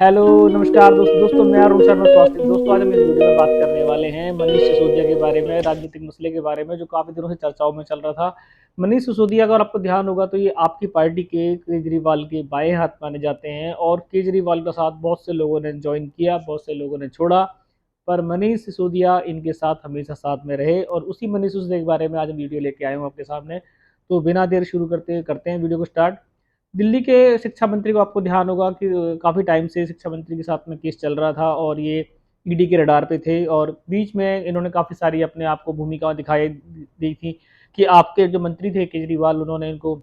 Hello, नमस्कार दोस्तों मैं अरुण शर्मा स्वास्थ्य। दोस्तों आज हम इस वीडियो में बात करने वाले हैं मनीष सिसोदिया के बारे में, राजनीतिक मसले के बारे में जो काफ़ी दिनों से चर्चाओं में चल रहा था। मनीष सिसोदिया अगर आपको ध्यान होगा तो ये आपकी पार्टी के केजरीवाल के बाएं हाथ माने जाते हैं और केजरीवाल का साथ बहुत से लोगों ने ज्वाइन किया, बहुत से लोगों ने छोड़ा, पर मनीष सिसोदिया इनके साथ हमेशा साथ में रहे और उसी मनीष सिसोदिया के बारे में आज हम वीडियो लेके आए हूँ आपके सामने। तो बिना देर शुरू करते हैं वीडियो को स्टार्ट। दिल्ली के शिक्षा मंत्री को आपको ध्यान होगा कि काफ़ी टाइम से शिक्षा मंत्री के साथ में केस चल रहा था और ये ईडी के रडार पे थे और बीच में इन्होंने काफ़ी सारी अपने आप को भूमिका दिखाई दी थी कि आपके जो मंत्री थे केजरीवाल, उन्होंने इनको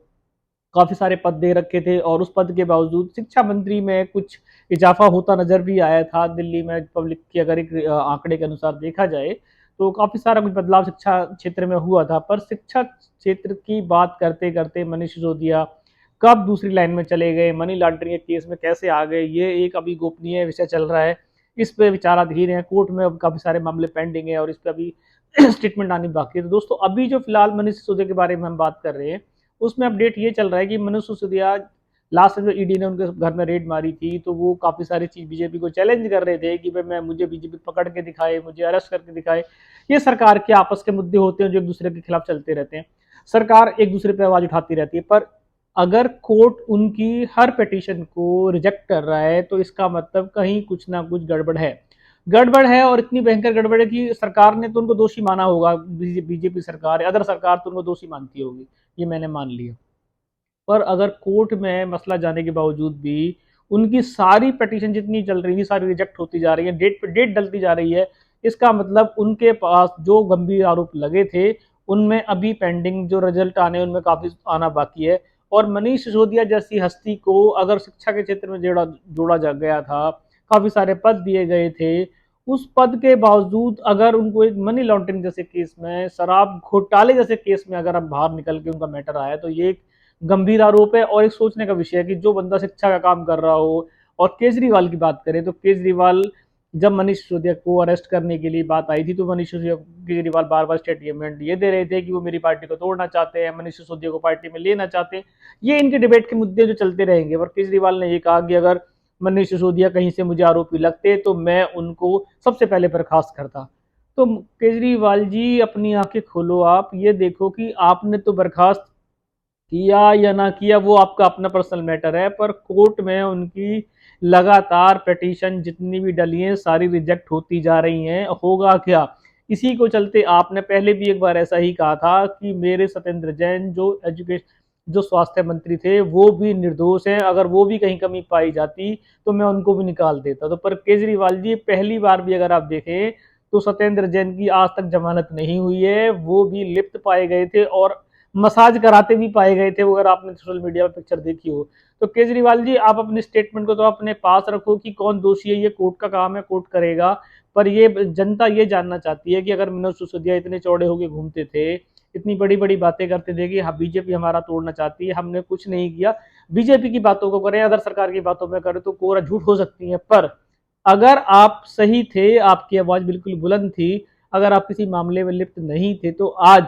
काफ़ी सारे पद दे रखे थे और उस पद के बावजूद शिक्षा मंत्री में कुछ इजाफा होता नजर भी आया था। दिल्ली में पब्लिक की अगर एक आंकड़े के अनुसार देखा जाए तो काफ़ी सारा कुछ बदलाव शिक्षा क्षेत्र में हुआ था, पर शिक्षा क्षेत्र की बात करते करते मनीष सिसोदिया कब दूसरी लाइन में चले गए, मनी लॉन्ड्रिंग के केस में कैसे आ गए, ये एक अभी गोपनीय विषय चल रहा है। इस पे विचाराधीन है, कोर्ट में अब काफ़ी सारे मामले पेंडिंग है और इस पे अभी स्टेटमेंट आनी बाकी है। तो दोस्तों अभी जो फिलहाल मनीष सिसोदिया के बारे में हम बात कर रहे हैं उसमें अपडेट ये चल रहा है कि मनीष सिसोदिया लास्ट में जो ईडी ने उनके घर में रेड मारी थी तो वो काफ़ी सारी चीज़ बीजेपी को चैलेंज कर रहे थे कि भाई मैं मुझे बीजेपी पकड़ के दिखाए, मुझे अरेस्ट करके दिखाए। ये सरकार के आपस के मुद्दे होते हैं जो एक दूसरे के खिलाफ चलते रहते हैं, सरकार एक दूसरे पर आवाज उठाती रहती है, पर अगर कोर्ट उनकी हर पिटीशन को रिजेक्ट कर रहा है तो इसका मतलब कहीं कुछ ना कुछ गड़बड़ है और इतनी भयंकर गड़बड़ है कि सरकार ने तो उनको दोषी माना होगा। बीजेपी सरकार, अदर सरकार तो उनको दोषी मानती होगी, ये मैंने मान लिया। पर अगर कोर्ट में मसला जाने के बावजूद भी उनकी सारी पिटीशन जितनी चल रही थी सारी रिजेक्ट होती जा रही है, डेट पे डेट डलती जा रही है, इसका मतलब उनके पास जो गंभीर आरोप लगे थे उनमें अभी पेंडिंग जो रिजल्ट आने उनमें काफी आना बाकी है। और मनीष सिसोदिया जैसी हस्ती को अगर शिक्षा के क्षेत्र में जोड़ा जा गया था, काफी सारे पद दिए गए थे, उस पद के बावजूद अगर उनको एक मनी लॉन्ड्रिंग जैसे केस में, शराब घोटाले जैसे केस में अगर अब बाहर निकल के उनका मैटर आया तो ये एक गंभीर आरोप है और एक सोचने का विषय है कि जो बंदा शिक्षा का काम कर रहा हो। और केजरीवाल की बात करें तो केजरीवाल जब मनीष सिसोदिया को अरेस्ट करने के लिए बात आई थी तो मनीष सिसोदिया केजरीवाल बार बार स्टेटमेंट ये दे रहे थे कि वो मेरी पार्टी को तोड़ना चाहते हैं, मनीष सिसोदिया को पार्टी में लेना चाहते हैं। ये इनके डिबेट के मुद्दे जो चलते रहेंगे, और केजरीवाल ने ये कहा कि अगर मनीष सिसोदिया कहीं से मुझे आरोपी लगते तो मैं उनको सबसे पहले बर्खास्त करता। तो केजरीवाल जी अपनी आंखें खोलो, आप ये देखो कि आपने तो बर्खास्त किया या ना किया वो आपका अपना पर्सनल मैटर है, पर कोर्ट में उनकी लगातार पिटीशन जितनी भी डली हैं सारी रिजेक्ट होती जा रही हैं। होगा क्या, इसी को चलते आपने पहले भी एक बार ऐसा ही कहा था कि मेरे सत्येंद्र जैन जो स्वास्थ्य मंत्री थे वो भी निर्दोष हैं, अगर वो भी कहीं कमी पाई जाती तो मैं उनको भी निकाल देता। तो पर केजरीवाल जी पहली बार भी अगर आप देखें तो सत्येंद्र जैन की आज तक जमानत नहीं हुई है, वो भी लिप्त पाए गए थे और मसाज कराते भी पाए गए थे, वो अगर आपने सोशल मीडिया पर पिक्चर देखी हो। तो केजरीवाल जी आप अपने स्टेटमेंट को तो अपने पास रखो कि कौन दोषी है, ये कोर्ट का काम है, कोर्ट करेगा। पर ये जनता ये जानना चाहती है कि अगर मनोज सिसोदिया इतने चौड़े होके घूमते थे, इतनी बड़ी बड़ी बातें करते थे कि हाँ बीजेपी हमारा तोड़ना चाहती है, हमने कुछ नहीं किया, बीजेपी की बातों को करें अदर सरकार की बातों में करें तो कोरा झूठ हो सकती है। पर अगर आप सही थे, आपकी आवाज बिल्कुल बुलंद थी, अगर आप किसी मामले में लिप्त नहीं थे तो आज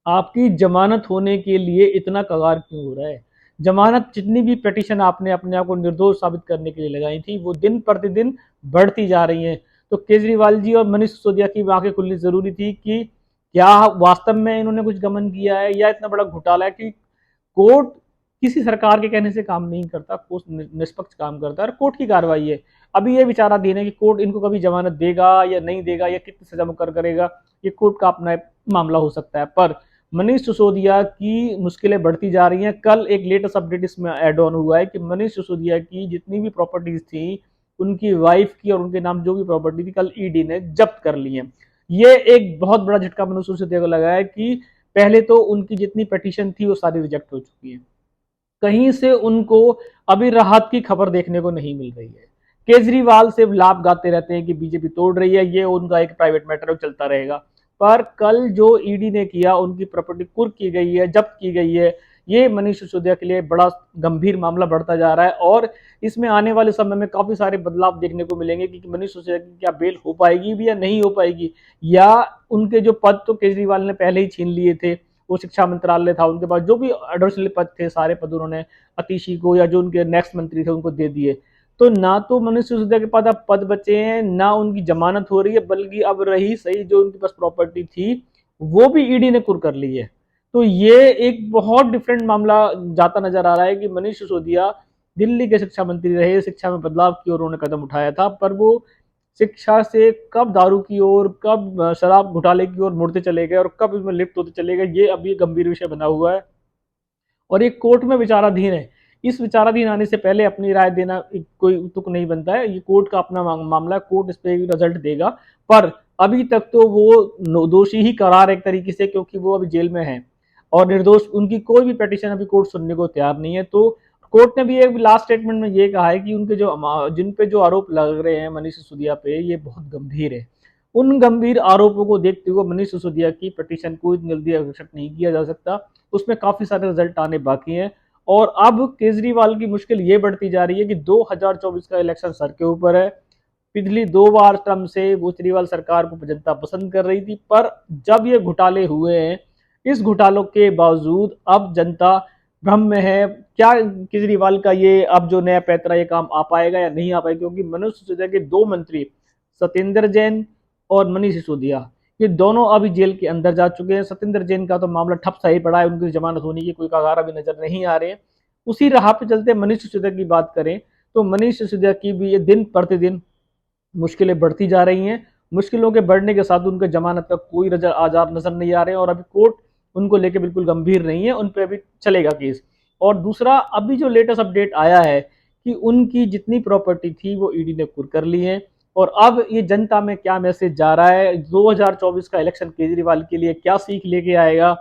आपकी जमानत होने के लिए इतना कगार क्यों हो रहा है। जमानत जितनी भी पिटीशन आपने अपने आप को निर्दोष साबित करने के लिए लगाई थी वो दिन प्रतिदिन बढ़ती जा रही हैं। तो केजरीवाल जी और मनीष सिसोदिया की आंखें खुलनी जरूरी थी कि क्या वास्तव में इन्होंने कुछ गमन किया है या इतना बड़ा घोटाला है कि कोर्ट किसी सरकार के कहने से काम नहीं करता, कोर्ट निष्पक्ष काम करता है और कोर्ट की कार्रवाई है। अभी ये विचाराधीन है कि कोर्ट इनको कभी जमानत देगा या नहीं देगा या कितनी सजा मुकर करेगा, ये कोर्ट का अपना मामला हो सकता है। पर मनीष सिसोदिया की मुश्किलें बढ़ती जा रही हैं। कल एक लेटेस्ट अपडेट इसमें ऐड ऑन हुआ है कि मनीष सिसोदिया की जितनी भी प्रॉपर्टीज थी, उनकी वाइफ की और उनके नाम जो भी प्रॉपर्टी थी, कल ईडी ने जब्त कर ली है। ये एक बहुत बड़ा झटका मनीष सिसोदिया को लगा है कि पहले तो उनकी जितनी पिटीशन थी वो सारी रिजेक्ट हो चुकी है, कहीं से उनको अभी राहत की खबर देखने को नहीं मिल रही है। केजरीवाल सिर्फ लाभ गाते रहते हैं कि बीजेपी तोड़ रही है, ये उनका एक प्राइवेट मैटर है, चलता रहेगा। पर कल जो ईडी ने किया, उनकी प्रॉपर्टी कुर्क की गई है, जब्त की गई है, ये मनीष सिसोदिया के लिए बड़ा गंभीर मामला बढ़ता जा रहा है और इसमें आने वाले समय में काफी सारे बदलाव देखने को मिलेंगे कि मनीष सिसोदिया की क्या बेल हो पाएगी भी या नहीं हो पाएगी, या उनके जो पद तो केजरीवाल ने पहले ही छीन लिए थे, वो शिक्षा मंत्रालय था उनके पास, जो भी एडिशनल पद थे सारे पद उन्होंने अतिशी को या जो उनके नेक्स्ट मंत्री थे उनको दे दिए। तो ना तो मनीष सिसोदिया के पास अब पद बचे हैं, ना उनकी जमानत हो रही है, बल्कि अब रही सही जो उनके पास प्रॉपर्टी थी वो भी ईडी ने कुर्क कर ली है। तो ये एक बहुत डिफरेंट मामला जाता नजर आ रहा है कि मनीष सिसोदिया दिल्ली के शिक्षा मंत्री रहे, शिक्षा में बदलाव की ओर उन्होंने कदम उठाया था, पर वो शिक्षा से कब दारू की ओर, कब शराब घोटाले की ओर मुड़ते चले गए और कब इसमें लिप्त होते चले गए, ये अभी गंभीर विषय बना हुआ है और ये कोर्ट में विचाराधीन है। इस विचाराधीन आने से पहले अपनी राय देना कोई तुक नहीं बनता है। ये कोर्ट का अपना मामला है, कोर्ट इस पे रिजल्ट देगा। पर अभी तक तो वो दोषी ही करार एक तरीके से, क्योंकि वो अभी जेल में है और निर्दोष, उनकी कोई भी पिटीशन अभी कोर्ट सुनने को तैयार नहीं है। तो कोर्ट ने भी एक लास्ट स्टेटमेंट में ये कहा है कि उनके जो जिन पे जो आरोप लग रहे हैं मनीष सिसोदिया पे, ये बहुत गंभीर है। उन गंभीर आरोपों को देखते हुए मनीष सिसोदिया की पिटीशन को इतनी जल्दी एक्सेप्ट नहीं किया जा सकता। उसमें काफी सारे रिजल्ट आने बाकी हैं और अब केजरीवाल की मुश्किल ये बढ़ती जा रही है कि 2024 का इलेक्शन सर के ऊपर है। पिछली 2 बार टर्म से केजरीवाल सरकार को जनता पसंद कर रही थी, पर जब ये घोटाले हुए हैं, इस घोटालों के बावजूद अब जनता भ्रम में है। क्या केजरीवाल का ये अब जो नया पैतरा ये काम आ पाएगा या नहीं आ पाएगा, क्योंकि मनोज सिसोदिया के 2 मंत्री सत्येंद्र जैन और मनीष सिसोदिया, ये दोनों अभी जेल के अंदर जा चुके हैं। सत्येंद्र जैन का तो मामला ठप सा ही पड़ा है, उनकी जमानत होने की कोई कगार अभी नजर नहीं आ रहे हैं। उसी राह पे चलते मनीष सिसोदिया की बात करें तो मनीष सिसोदिया की भी ये दिन प्रतिदिन मुश्किलें बढ़ती जा रही हैं। मुश्किलों के बढ़ने के साथ उनके जमानत का कोई आजार नजर नहीं आ रहे हैं और अभी कोर्ट उनको लेके बिल्कुल गंभीर नहीं है, उन पर अभी चलेगा केस। और दूसरा, अभी जो लेटेस्ट अपडेट आया है कि उनकी जितनी प्रॉपर्टी थी वो ईडी ने कुर्क कर ली है। और अब ये जनता में क्या मैसेज जा रहा है, 2024 का इलेक्शन केजरीवाल के लिए क्या सीख लेके आएगा,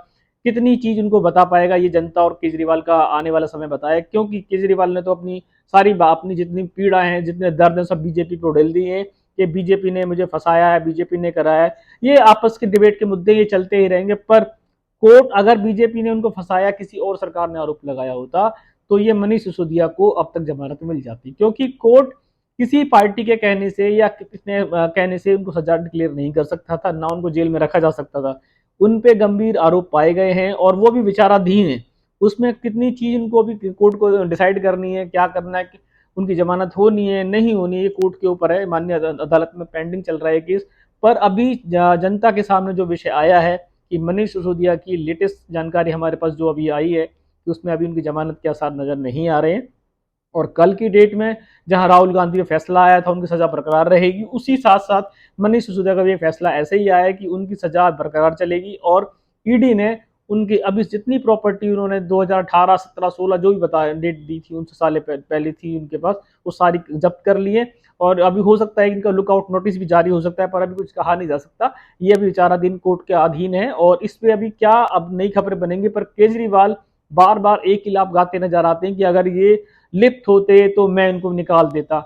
कितनी चीज उनको बता पाएगा, ये जनता और केजरीवाल का आने वाला समय बताया। क्योंकि केजरीवाल ने तो अपनी जितनी पीड़ा है, जितने दर्द है, सब बीजेपी को उड़ेल दिए हैं कि बीजेपी ने मुझे फंसाया है, बीजेपी ने कराया है। ये आपस के डिबेट के मुद्दे ये चलते ही रहेंगे। पर कोर्ट, अगर बीजेपी ने उनको फंसाया, किसी और सरकार ने आरोप लगाया होता, तो ये मनीष सिसोदिया को अब तक जमानत मिल जाती, क्योंकि कोर्ट किसी पार्टी के कहने से या किसने कहने से उनको सजा डिक्लेयर नहीं कर सकता था, ना उनको जेल में रखा जा सकता था। उन पे गंभीर आरोप पाए गए हैं और वो भी विचाराधीन है। उसमें कितनी चीज उनको भी कोर्ट को डिसाइड करनी है, क्या करना है, उनकी जमानत होनी है नहीं होनी है, ये कोर्ट के ऊपर है। माननीय अदालत में पेंडिंग चल रहा है केस। पर अभी जनता के सामने जो विषय आया है कि मनीष सिसोदिया की लेटेस्ट जानकारी हमारे पास जो अभी आई है कि उसमें अभी उनकी जमानत के आसार नजर नहीं आ रहे हैं और कल की डेट में जहां राहुल गांधी का फैसला आया था उनकी सजा बरकरार रहेगी, उसी साथ साथ मनीष सिसोदिया का भी फैसला ऐसे ही आया है कि उनकी सजा बरकरार चलेगी। और ईडी ने उनकी अभी जितनी प्रॉपर्टी उन्होंने 2018, 17, 16 जो भी बताया डेट दी थी, उनसे साल पहले थी उनके पास, वो सारी जब्त कर लिए। और अभी हो सकता है इनका लुकआउट नोटिस भी जारी हो सकता है, पर अभी कुछ कहा नहीं जा सकता। ये अभी विचाराधीन कोर्ट के अधीन है और इस पे अभी क्या अब नई खबरें बनेंगी। पर केजरीवाल बार बार एक ही लाभ गाते नजर आते हैं कि अगर ये लिप्त होते तो मैं इनको निकाल देता।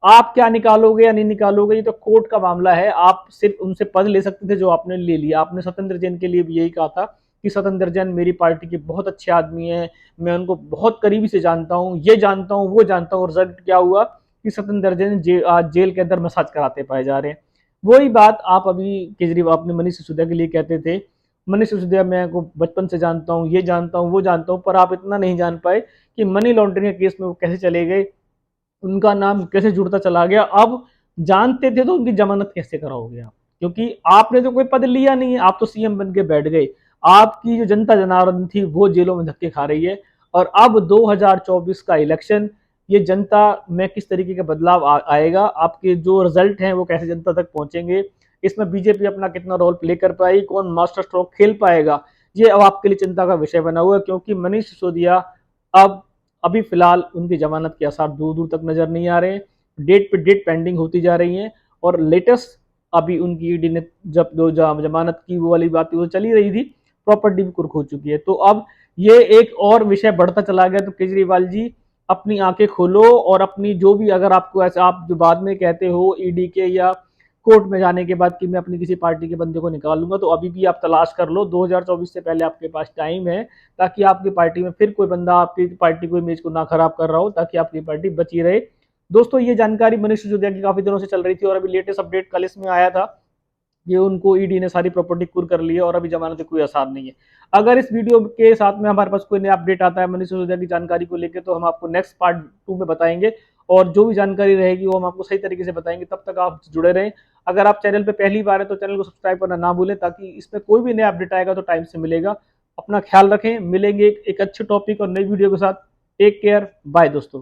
आप क्या निकालोगे या नहीं निकालोगे, ये तो कोर्ट का मामला है। आप सिर्फ उनसे पद ले सकते थे जो आपने ले लिया। आपने सत्येंद्र जैन के लिए भी यही कहा था कि सत्येंद्र जैन मेरी पार्टी के बहुत अच्छे आदमी हैं, मैं उनको बहुत करीबी से जानता हूँ, ये जानता हूँ वो जानता हूँ। रिजल्ट क्या हुआ कि सत्येंद्र जैन आज जेल के अंदर मसाज कराते पाए जा रहे हैं। वही बात आप अभी केजरीवाल अपने मनीष सिसोदिया के लिए कहते थे। मनीष सिसोदिया मैं को बचपन से जानता हूँ, ये जानता हूँ वो जानता हूँ, पर आप इतना नहीं जान पाए कि मनी लॉन्ड्रिंग के केस में वो कैसे चले गए, उनका नाम कैसे जुड़ता चला गया। अब जानते थे तो उनकी जमानत कैसे कराओगे आप, क्योंकि आपने तो कोई पद लिया नहीं है, आप तो सीएम बन के बैठ गए। आपकी जो जनता जनार्दन थी वो जेलों में धक्के खा रही है। और अब 2024 का इलेक्शन, ये जनता में किस तरीके का बदलाव आएगा, आपके जो रिजल्ट हैं वो कैसे जनता तक पहुंचेंगे, इसमें बीजेपी अपना कितना रोल प्ले कर पाएगी, कौन मास्टर स्ट्रोक खेल पाएगा, ये अब आपके लिए चिंता का विषय बना हुआ है। क्योंकि मनीष सिसोदिया अब अभी फिलहाल उनकी जमानत के आसार दूर दूर तक नजर नहीं आ रहे हैं, डेट पे डेट पेंडिंग होती जा रही है। और लेटेस्ट अभी उनकी ईडी ने जब दो जमानत की वो वाली बात वो चली रही थी, प्रॉपर्टी भी कुर्क हो चुकी है। तो अब ये एक और विषय बढ़ता चला गया। तो केजरीवाल जी अपनी आंखें खोलो और अपनी जो भी, अगर आपको ऐसा आप जो बाद में कहते हो ईडी के या कोर्ट में जाने के बाद कि मैं अपनी किसी पार्टी के बंदे को निकाल लूंगा, तो अभी भी आप तलाश कर लो, 2024 से पहले आपके पास टाइम है, ताकि आपकी पार्टी में फिर कोई बंदा आपकी पार्टी को इमेज को ना खराब कर रहा हो, ताकि आपकी पार्टी बची रहे। दोस्तों, ये जानकारी मनीष सिसोदिया की काफी दिनों से चल रही थी और अभी लेटेस्ट अपडेट कल इसमें आया था, ये उनको ईडी ने सारी प्रॉपर्टी कुर्क कर ली है और अभी जमानत का कोई आसार नहीं है। अगर इस वीडियो के साथ में हमारे पास कोई नया अपडेट आता है मनीष सिसोदिया की जानकारी को लेकर, तो हम आपको नेक्स्ट पार्ट 2 में बताएंगे। और जो भी जानकारी रहेगी वो हम आपको सही तरीके से बताएंगे। तब तक आप जुड़े रहें। अगर आप चैनल पे पहली बार है तो चैनल को सब्सक्राइब करना ना भूलें, ताकि इसमें कोई भी नया अपडेट आएगा तो टाइम से मिलेगा। अपना ख्याल रखें, मिलेंगे एक अच्छे टॉपिक और नई वीडियो के साथ। टेक केयर, बाय दोस्तों।